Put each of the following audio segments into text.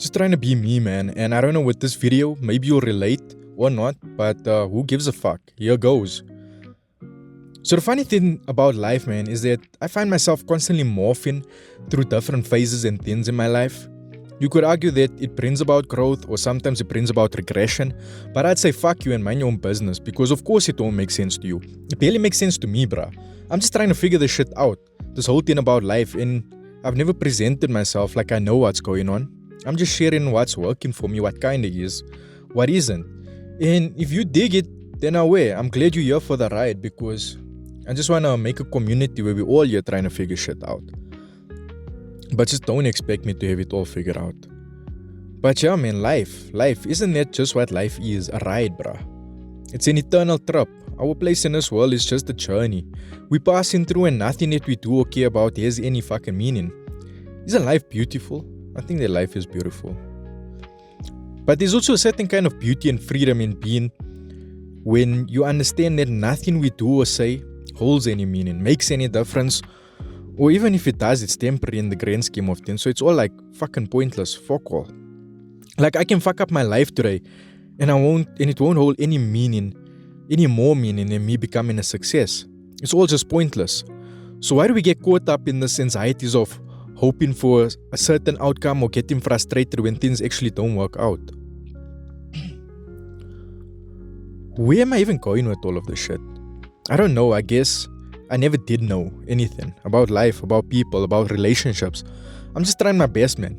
Just trying to be me, man. And I don't know with this video, maybe you'll relate or not, but who gives a fuck? Here goes. So the funny thing about life, man, is that I find myself constantly morphing through different phases and things in my life. You could argue that it brings about growth or sometimes it brings about regression, but I'd say fuck you and mind your own business because of course it won't make sense to you. It barely makes sense to me, bruh. I'm just trying to figure this shit out, this whole thing about life, and I've never presented myself like I know what's going on. I'm just sharing what's working for me, what kinda is, what isn't. And if you dig it, then I'm glad you're here for the ride because I just wanna make a community where we're all here trying to figure shit out. But just don't expect me to have it all figured out. But yeah, man, life, isn't that just what life is? A ride, bruh. It's an eternal trip. Our place in this world is just a journey. We passing through and nothing that we do or care about has any fucking meaning. Isn't life beautiful? I think that life is beautiful. But there's also a certain kind of beauty and freedom in being when you understand that nothing we do or say holds any meaning, makes any difference, or even if it does, it's temporary in the grand scheme of things. So it's all like fucking pointless, fuck all. Like I can fuck up my life today and it won't hold any meaning, any more meaning than me becoming a success. It's all just pointless. So why do we get caught up in this anxieties of hoping for a certain outcome or getting frustrated when things actually don't work out? Where am I even going with all of this shit? I don't know. I guess I never did know anything about life, about people, about relationships. I'm just trying my best, man.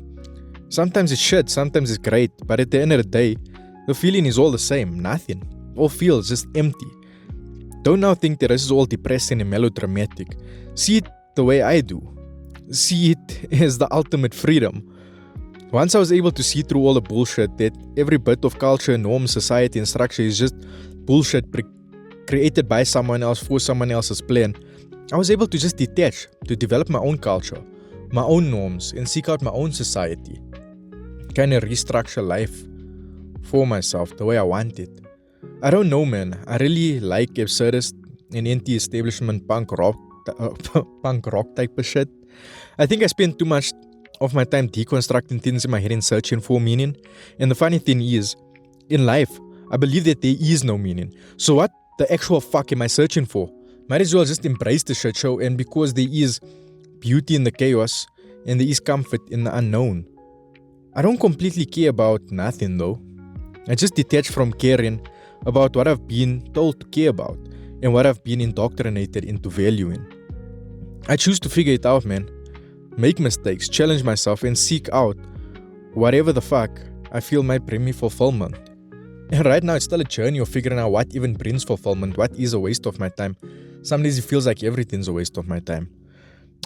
Sometimes it's shit, sometimes it's great, but at the end of the day, the feeling is all the same, nothing. All feels just empty. Don't now think that this is all depressing and melodramatic. See it the way I do. See it as the ultimate freedom. Once I was able to see through all the bullshit that every bit of culture, norm, society and structure is just bullshit created by someone else for someone else's plan, I was able to just detach, to develop my own culture, my own norms, and seek out my own society. Kind of restructure life for myself the way I want it. I don't know, man. I really like absurdist and anti-establishment punk rock type of shit. I think I spend too much of my time deconstructing things in my head and searching for meaning. And the funny thing is, in life, I believe that there is no meaning. So what the actual fuck am I searching for? Might as well just embrace the shit show, and because there is beauty in the chaos and there is comfort in the unknown. I don't completely care about nothing though. I just detach from caring about what I've been told to care about and what I've been indoctrinated into valuing. I choose to figure it out, man. Make mistakes, challenge myself, and seek out whatever the fuck I feel might bring me fulfillment. And right now it's still a journey of figuring out what even brings fulfillment, what is a waste of my time. Some days it feels like everything's a waste of my time.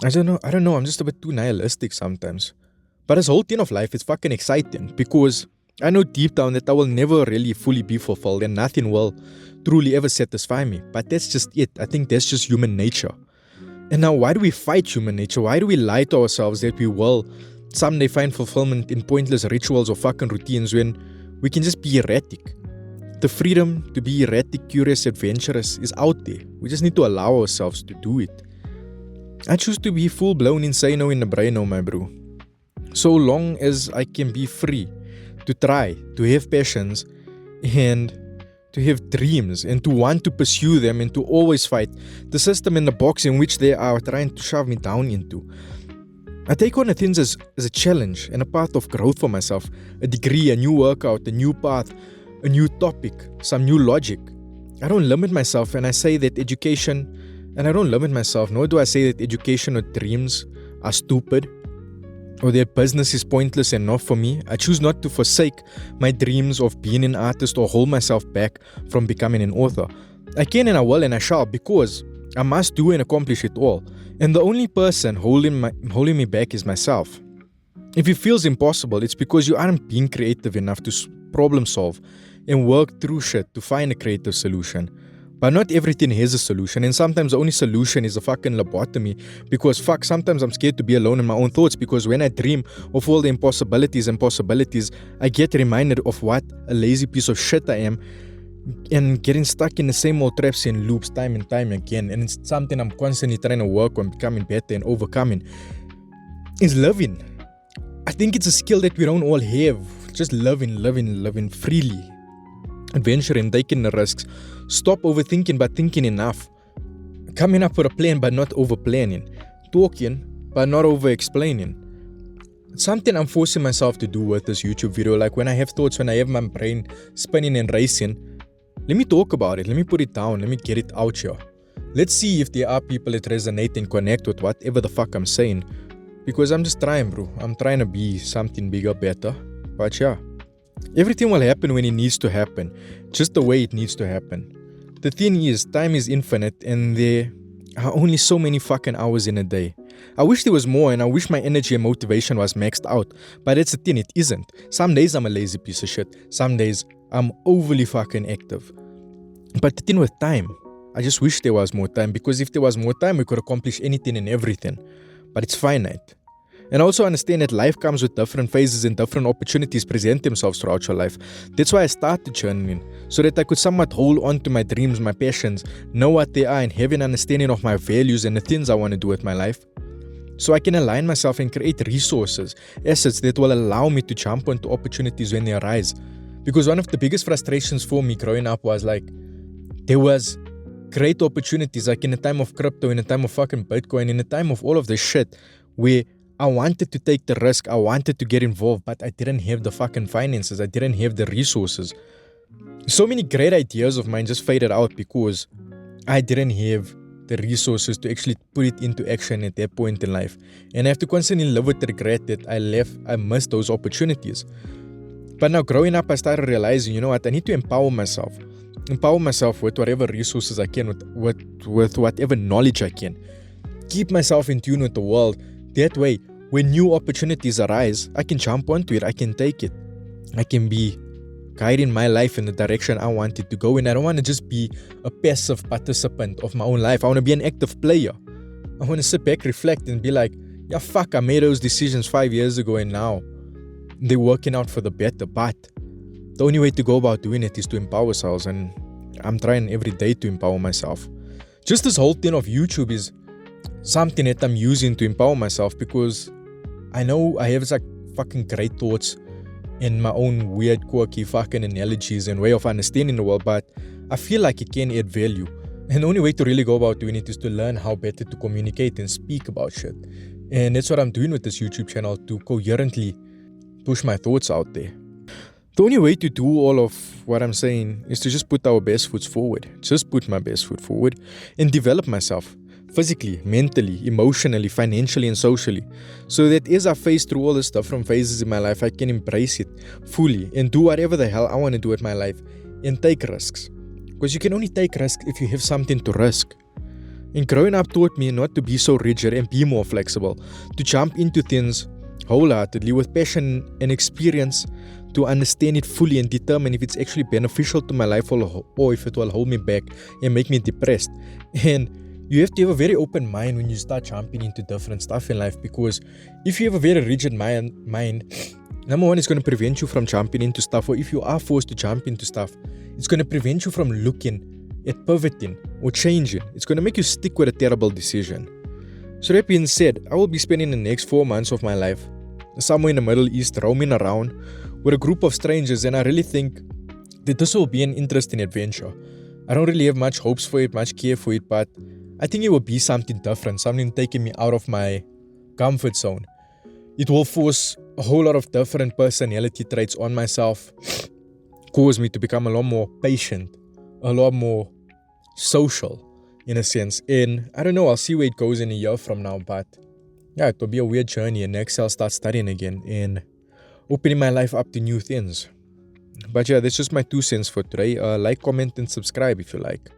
I don't know, I'm just a bit too nihilistic sometimes. But this whole thing of life is fucking exciting because I know deep down that I will never really fully be fulfilled and nothing will truly ever satisfy me. But that's just it. I think that's just human nature. And now why do we fight human nature? Why do we lie to ourselves that we will someday find fulfillment in pointless rituals or fucking routines when we can just be erratic? The freedom to be erratic, curious, adventurous is out there. We just need to allow ourselves to do it. I choose to be full-blown insano in the braino, my bro. So long as I can be free to try, to have passions, and to have dreams, and to want to pursue them, and to always fight the system and the box in which they are trying to shove me down into. I take on the things as a challenge and a path of growth for myself, a degree, a new workout, a new path, a new topic, some new logic. I don't limit myself and I say that education, and I don't limit myself, nor do I say that education or dreams are stupid or that business is pointless and not for me. I choose not to forsake my dreams of being an artist or hold myself back from becoming an author. I can and I will and I shall because I must do and accomplish it all. And the only person holding me back is myself. If it feels impossible, it's because you aren't being creative enough to problem solve and work through shit to find a creative solution. But not everything has a solution, and sometimes the only solution is a fucking lobotomy because sometimes I'm scared to be alone in my own thoughts because when I dream of all the impossibilities and possibilities, I get reminded of what a lazy piece of shit I am and getting stuck in the same old traps and loops time and time again. And it's something I'm constantly trying to work on becoming better and overcoming. Is living. I think it's a skill that we don't all have. Just living freely. Adventuring, taking the risks. Stop overthinking but thinking enough. Coming up with a plan but not over planning. Talking but not over explaining. It's something I'm forcing myself to do with this YouTube video. Like when I have thoughts, when I have my brain spinning and racing, let me talk about it. Let me put it down. Let me get it out here. Let's see if there are people that resonate and connect with whatever the fuck I'm saying. Because I'm just trying, bro. I'm trying to be something bigger, better. But yeah, everything will happen when it needs to happen. Just the way it needs to happen. The thing is, time is infinite and there are only so many fucking hours in a day. I wish there was more and I wish my energy and motivation was maxed out. But that's the thing, it isn't. Some days I'm a lazy piece of shit. Some days I'm overly fucking active. But the thing with time, I just wish there was more time, because if there was more time we could accomplish anything and everything. But it's finite. And also understand that life comes with different phases and different opportunities present themselves throughout your life. That's why I started journaling, so that I could somewhat hold on to my dreams, my passions, know what they are and have an understanding of my values and the things I want to do with my life. So I can align myself and create resources, assets that will allow me to jump onto opportunities when they arise. Because one of the biggest frustrations for me growing up was like, there was great opportunities, like in the time of crypto, in the time of fucking Bitcoin, in the time of all of this shit, where I wanted to take the risk, I wanted to get involved, but I didn't have the fucking finances, I didn't have the resources. So many great ideas of mine just faded out because I didn't have the resources to actually put it into action at that point in life. And I have to constantly live with the regret that I missed those opportunities. But now growing up, I started realizing, you know what, I need to empower myself. Empower myself with whatever resources I can, with whatever knowledge I can. Keep myself in tune with the world. That way, when new opportunities arise, I can jump onto it, I can take it. I can be guiding my life in the direction I want it to go in. I don't want to just be a passive participant of my own life. I want to be an active player. I want to sit back, reflect, and be like, yeah, fuck, I made those decisions 5 years ago and now they're working out for the better. But the only way to go about doing it is to empower ourselves, and I'm trying every day to empower myself. Just this whole thing of YouTube is something that I'm using to empower myself, because I know I have like fucking great thoughts and my own weird, quirky fucking analogies and way of understanding the world, but I feel like it can add value. And the only way to really go about doing it is to learn how better to communicate and speak about shit. And that's what I'm doing with this YouTube channel, to coherently push my thoughts out there. The only way to do all of what I'm saying is to just put our best foot forward. Just put my best foot forward and develop myself. Physically, mentally, emotionally, financially, and socially. So that as I face through all these different phases in my life, I can embrace it fully and do whatever the hell I want to do with my life and take risks. Because you can only take risks if you have something to risk. And growing up taught me not to be so rigid and be more flexible, to jump into things wholeheartedly with passion and experience, to understand it fully and determine if it's actually beneficial to my life or if it will hold me back and make me depressed. And you have to have a very open mind when you start jumping into different stuff in life, because if you have a very rigid mind, number one, it's going to prevent you from jumping into stuff, or if you are forced to jump into stuff, it's going to prevent you from looking at pivoting or changing. It's going to make you stick with a terrible decision. So that being said, I will be spending the next 4 months of my life somewhere in the Middle East, roaming around with a group of strangers, and I really think that this will be an interesting adventure. I don't really have much hopes for it, much care for it, but I think it will be something different, something taking me out of my comfort zone. It will force a whole lot of different personality traits on myself, cause me to become a lot more patient, a lot more social in a sense. And I don't know, I'll see where it goes in a year from now, but yeah, it will be a weird journey, and next I'll start studying again and opening my life up to new things. But yeah, that's just my 2 cents for today. Like, comment, and subscribe if you like.